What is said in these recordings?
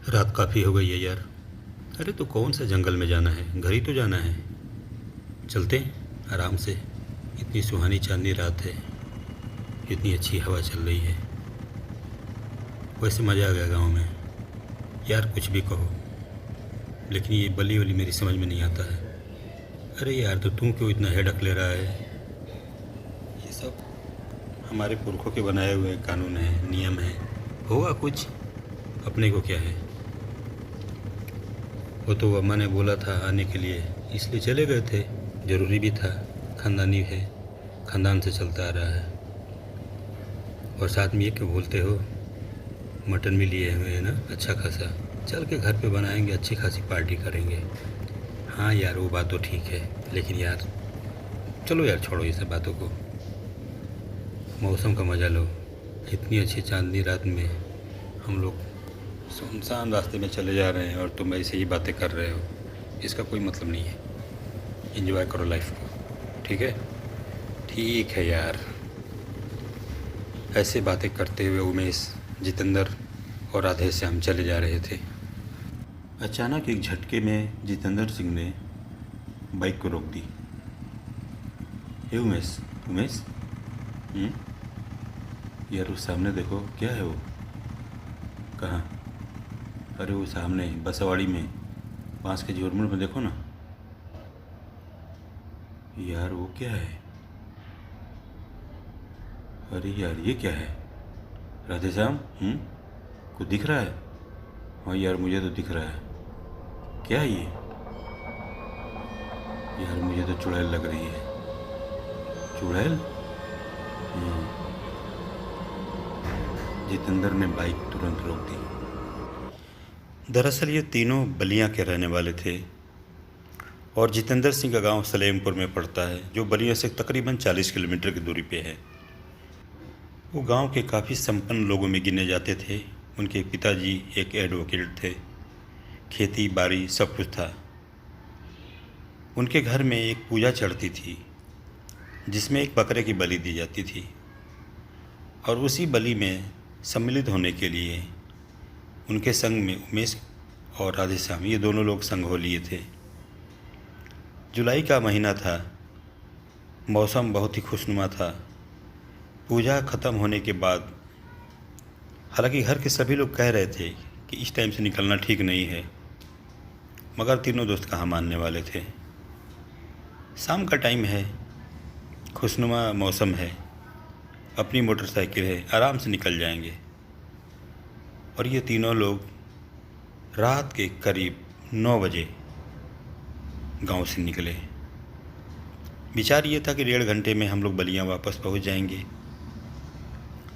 रात काफ़ी हो गई है यार। अरे तो कौन सा जंगल में जाना है, घर ही तो जाना है। चलते हैं आराम से। इतनी सुहानी चांदनी रात है, इतनी अच्छी हवा चल रही है। वैसे मज़ा आ गया गाँव में। यार कुछ भी कहो, लेकिन ये बली वली मेरी समझ में नहीं आता है। अरे यार तो तू क्यों इतना हेडक ले रहा है। ये सब हमारे पुरखों के बनाए हुए कानून हैं, नियम हैं। होगा कुछ, अपने को क्या है। वो तो अम्मा ने बोला था आने के लिए, इसलिए चले गए थे। ज़रूरी भी था, ख़ानदानी है, ख़ानदान से चलता आ रहा है। और साथ में ये क्यों बोलते हो, मटन भी लिए हुए हैं ना अच्छा खासा। चल के घर पे बनाएंगे, अच्छी खासी पार्टी करेंगे। हाँ यार वो बात तो ठीक है, लेकिन यार चलो यार छोड़ो ये सब बातों को। मौसम का मज़ा लो। इतनी अच्छी चांदनी रात में हम लोग सुनसान रास्ते में चले जा रहे हैं और तुम ऐसे ही बातें कर रहे हो। इसका कोई मतलब नहीं है। एंजॉय करो लाइफ को, ठीक है। ठीक है यार। ऐसे बातें करते हुए उमेश, जितेंद्र और राधे श्याम चले जा रहे थे। अचानक एक झटके में जितेंद्र सिंह ने बाइक को रोक दी। हे उमेश, उमेश। यार उस सामने देखो, क्या है वो। कहाँ। अरे वो सामने बसवाड़ी में, बांस के झोरमुड़ में देखो ना। यार वो क्या है। अरे यार ये क्या है। राधे श्याम, कुछ दिख रहा है। हाँ यार मुझे तो दिख रहा है। क्या है ये। यार मुझे तो चुड़ैल लग रही है। चुड़ैल। जितेंद्र ने बाइक तुरंत रोक दी। दरअसल ये तीनों बलिया के रहने वाले थे और जितेंद्र सिंह का गांव सलेमपुर में पड़ता है, जो बलिया से तकरीबन 40 किलोमीटर की दूरी पे है। वो गांव के काफ़ी संपन्न लोगों में गिने जाते थे। उनके पिताजी एक एडवोकेट थे, खेती बाड़ी सब कुछ था। उनके घर में एक पूजा चढ़ती थी जिसमें एक बकरे की बलि दी जाती थी, और उसी बलि में सम्मिलित होने के लिए उनके संग में उमेश और राधे श्याम, ये दोनों लोग संग हो लिए थे। जुलाई का महीना था, मौसम बहुत ही खुशनुमा था। पूजा ख़त्म होने के बाद, हालांकि घर के सभी लोग कह रहे थे कि इस टाइम से निकलना ठीक नहीं है, मगर तीनों दोस्त कहाँ मानने वाले थे। शाम का टाइम है, खुशनुमा मौसम है, अपनी मोटरसाइकिल है, आराम से निकल जाएंगे। और ये तीनों लोग रात के करीब 9 बजे गांव से निकले। विचार ये था कि 1.5 घंटे में हम लोग बलिया वापस पहुंच जाएंगे।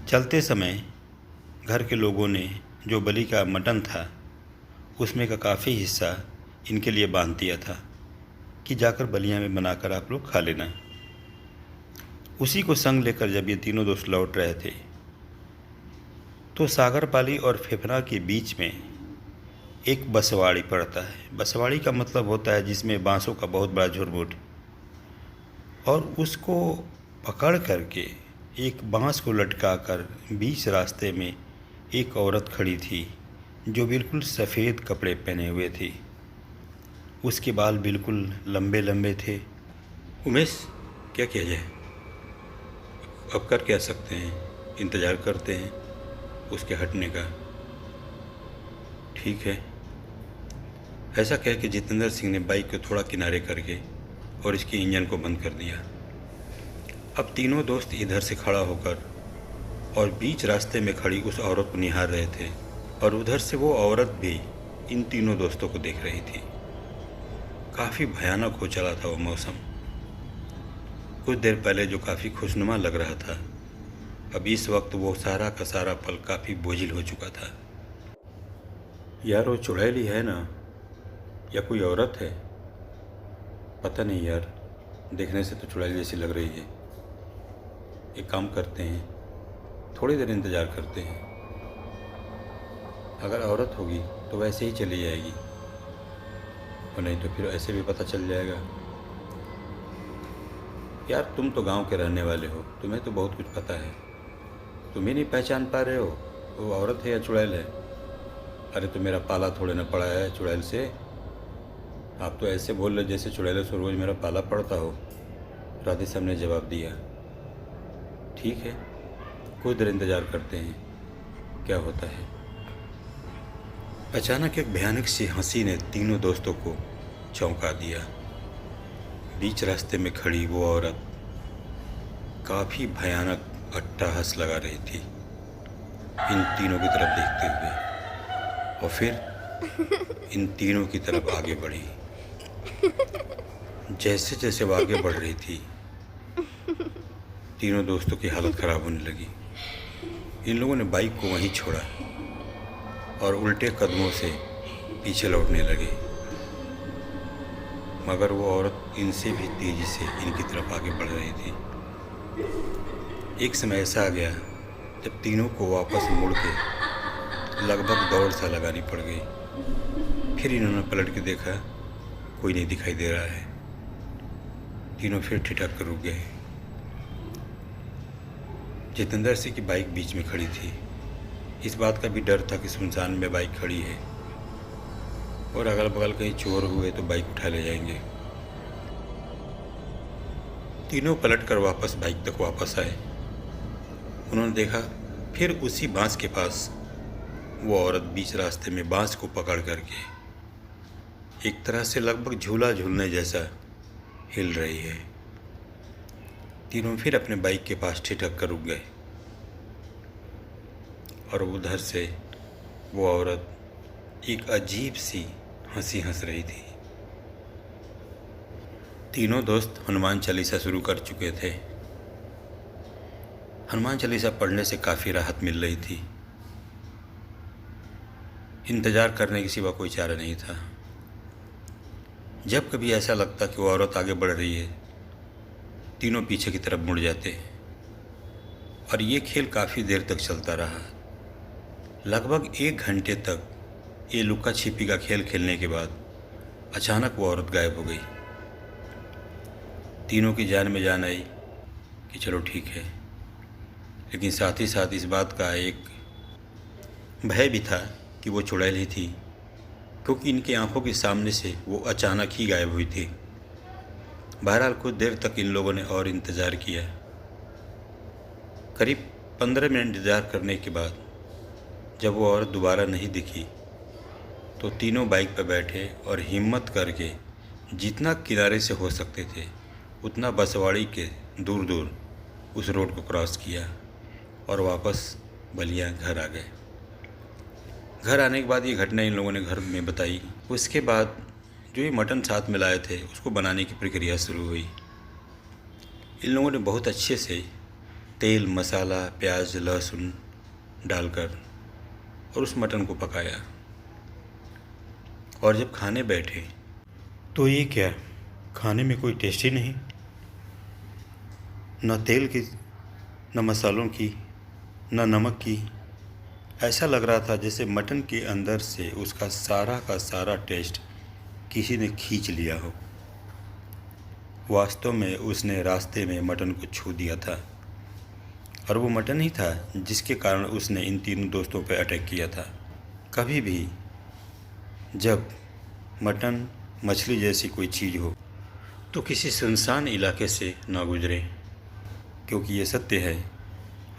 चलते समय घर के लोगों ने जो बलि का मटन था उसमें का काफ़ी हिस्सा इनके लिए बांध दिया था कि जाकर बलिया में बनाकर आप लोग खा लेना। उसी को संग लेकर जब ये तीनों दोस्त लौट रहे थे तो सागरपाली और फेफना के बीच में एक बसवाड़ी पड़ता है। बसवाड़ी का मतलब होता है जिसमें बांसों का बहुत बड़ा झुरमुट, और उसको पकड़ करके एक बांस को लटकाकर बीच रास्ते में एक औरत खड़ी थी जो बिल्कुल सफ़ेद कपड़े पहने हुए थी। उसके बाल बिल्कुल लंबे लंबे थे। उमेश, क्या किया जाए। अब कर क्या सकते हैं, इंतज़ार करते हैं उसके हटने का। ठीक है। ऐसा कह के जितेंद्र सिंह ने बाइक को थोड़ा किनारे करके और इसके इंजन को बंद कर दिया। अब तीनों दोस्त इधर से खड़ा होकर और बीच रास्ते में खड़ी उस औरत को निहार रहे थे, और उधर से वो औरत भी इन तीनों दोस्तों को देख रही थी। काफ़ी भयानक हो चला था वो मौसम। कुछ देर पहले जो काफ़ी खुशनुमा लग रहा था, अब इस वक्त वो सारा का सारा पल काफ़ी बोझिल हो चुका था। यार वो चुड़ैल ही है ना, या कोई औरत है, पता नहीं यार। देखने से तो चुड़ैल जैसी लग रही है। एक काम करते हैं, थोड़ी देर इंतज़ार करते हैं। अगर औरत होगी तो वैसे ही चली जाएगी, और नहीं तो फिर ऐसे भी पता चल जाएगा। यार तुम तो गांव के रहने वाले हो, तुम्हें तो बहुत कुछ पता है। तुम ही नहीं पहचान पा रहे हो वो औरत है या चुड़ैल है। अरे तो मेरा पाला थोड़े ना पड़ा है चुड़ैल से। आप तो ऐसे बोल रहे जैसे चुड़ैलों से रोज़ मेरा पाला पड़ता हो। राधे श्याम ने जवाब दिया। ठीक है, कुछ देर इंतज़ार करते हैं क्या होता है। अचानक एक भयानक सी हंसी ने तीनों दोस्तों को चौंका दिया। बीच रास्ते में खड़ी वो औरत काफ़ी भयानक अट्टहास लगा रही थी इन तीनों की तरफ देखते हुए, और फिर इन तीनों की तरफ आगे बढ़ी। जैसे जैसे वो आगे बढ़ रही थी तीनों दोस्तों की हालत ख़राब होने लगी। इन लोगों ने बाइक को वहीं छोड़ा और उल्टे कदमों से पीछे लौटने लगे, मगर वो औरत इनसे भी तेज़ी से इनकी तरफ आगे बढ़ रही थी। एक समय ऐसा आ गया जब तीनों को वापस मुड़ के लगभग दौड़ सा लगानी पड़ गई। फिर इन्होंने पलट के देखा, कोई नहीं दिखाई दे रहा है। तीनों फिर ठिठक कर रुक गए। जितेंद्र सिंह की बाइक बीच में खड़ी थी। इस बात का भी डर था कि सुनसान में बाइक खड़ी है और अगल बगल कहीं चोर हुए तो बाइक उठा ले जाएंगे। तीनों पलटकर वापस बाइक तक वापस आए। उन्होंने देखा फिर उसी बांस के पास वो औरत बीच रास्ते में बांस को पकड़ करके एक तरह से लगभग झूला झूलने जैसा हिल रही है। तीनों फिर अपने बाइक के पास ठिठक कर रुक गए और उधर से वो औरत एक अजीब सी हंसी हंस रही थी। तीनों दोस्त हनुमान चालीसा शुरू कर चुके थे। हनुमान चालीसा पढ़ने से काफ़ी राहत मिल रही थी। इंतज़ार करने के सिवा कोई चारा नहीं था। जब कभी ऐसा लगता कि वो औरत आगे बढ़ रही है तीनों पीछे की तरफ मुड़ जाते और ये खेल काफ़ी देर तक चलता रहा। लगभग 1 घंटे तक ये लुका छिपी का खेल खेलने के बाद अचानक वो औरत गायब हो गई। तीनों की जान में जान आई कि चलो ठीक है, लेकिन साथ ही साथ इस बात का एक भय भी था कि वो चुड़ैल ही थी, क्योंकि इनकी आंखों के सामने से वो अचानक ही गायब हुई थी। बहरहाल कुछ देर तक इन लोगों ने और इंतज़ार किया। करीब 15 मिनट इंतज़ार करने के बाद जब वो औरत दोबारा नहीं दिखी तो तीनों बाइक पर बैठे और हिम्मत करके जितना किनारे से हो सकते थे उतना बसवाड़ी के दूर दूर उस रोड को क्रॉस किया और वापस बलिया घर आ गए। घर आने के बाद ये घटना इन लोगों ने घर में बताई। उसके बाद जो ये मटन साथ में लाए थे उसको बनाने की प्रक्रिया शुरू हुई। इन लोगों ने बहुत अच्छे से तेल, मसाला, प्याज, लहसुन डालकर और उस मटन को पकाया, और जब खाने बैठे तो ये क्या, खाने में कोई टेस्ट ही नहीं, न तेल की, न मसालों की, न नमक की। ऐसा लग रहा था जैसे मटन के अंदर से उसका सारा का सारा टेस्ट किसी ने खींच लिया हो। वास्तव में उसने रास्ते में मटन को छू दिया था, और वो मटन ही था जिसके कारण उसने इन तीनों दोस्तों पर अटैक किया था। कभी भी जब मटन, मछली जैसी कोई चीज़ हो तो किसी सुनसान इलाके से ना गुजरे, क्योंकि ये सत्य है,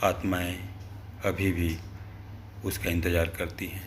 आत्माएं अभी भी उसका इंतज़ार करती हैं।